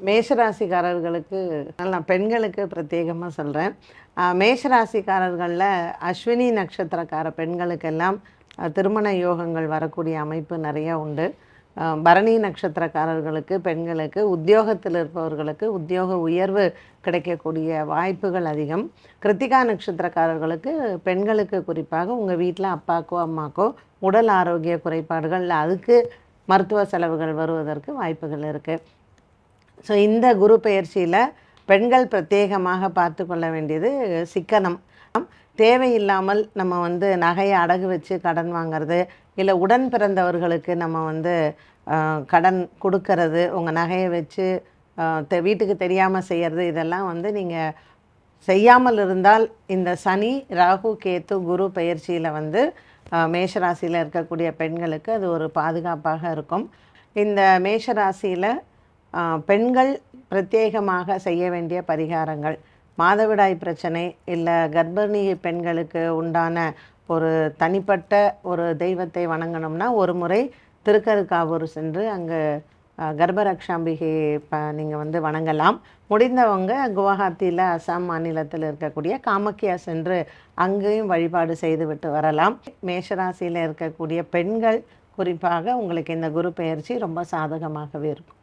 மேஷராசிக்காரர்களுக்கு நான் பெண்களுக்கு பிரத்யேகமாக சொல்கிறேன். மேஷராசிக்காரர்களில் அஸ்வினி நட்சத்திரக்கார பெண்களுக்கெல்லாம் திருமண யோகங்கள் வரக்கூடிய அமைப்பு நிறையா உண்டு. பரணி நட்சத்திரக்காரர்களுக்கு பெண்களுக்கு உத்தியோகத்தில் இருப்பவர்களுக்கு உத்தியோக உயர்வு கிடைக்கக்கூடிய வாய்ப்புகள் அதிகம். கிருத்திகா நட்சத்திரக்காரர்களுக்கு பெண்களுக்கு குறிப்பாக உங்கள் வீட்டில் அப்பாக்கோ அம்மாக்கோ உடல் ஆரோக்கிய குறைபாடுகள், அதுக்கு மருத்துவ செலவுகள் வருவதற்கு வாய்ப்புகள் இருக்குது. ஸோ இந்த குரு பெயர்ச்சியில் பெண்கள் பிரத்யேகமாக பார்த்து கொள்ள வேண்டியது சிக்கனம். தேவையில்லாமல் நம்ம நகையை அடகு வச்சு கடன் வாங்கிறது, இல்லை உடன் பிறந்தவர்களுக்கு நம்ம கடன் கொடுக்கறது, உங்கள் நகையை வச்சு வீட்டுக்கு தெரியாமல் செய்கிறது, இதெல்லாம் நீங்கள் செய்யாமல் இருந்தால் இந்த சனி ராகு கேத்து குரு பெயர்ச்சியில் மேஷராசியில் இருக்கக்கூடிய பெண்களுக்கு அது ஒரு பாதுகாப்பாக இருக்கும். இந்த மேஷராசியில் பெண்கள் பிரத்யேகமாக செய்ய வேண்டிய பரிகாரங்கள், மாதவிடாய் பிரச்சனை இல்லை கர்ப்பிணி பெண்களுக்கு உண்டான ஒரு தனிப்பட்ட ஒரு தெய்வத்தை வணங்கணும்னா ஒரு முறை திருக்கருக்காவூர் சென்று அங்கே கர்ப்பரக்ஷாம்பிகை நீங்கள் வணங்கலாம். முடிந்தவங்க குவஹாத்தியில் அசாம் மாநிலத்தில் இருக்கக்கூடிய காமக்கியா சென்று அங்கேயும் வழிபாடு செய்துவிட்டு வரலாம். மேஷராசியில் இருக்கக்கூடிய பெண்கள் குறிப்பாக உங்களுக்கு இந்த குரு பெயர்ச்சி ரொம்ப சாதகமாகவே இருக்கும்.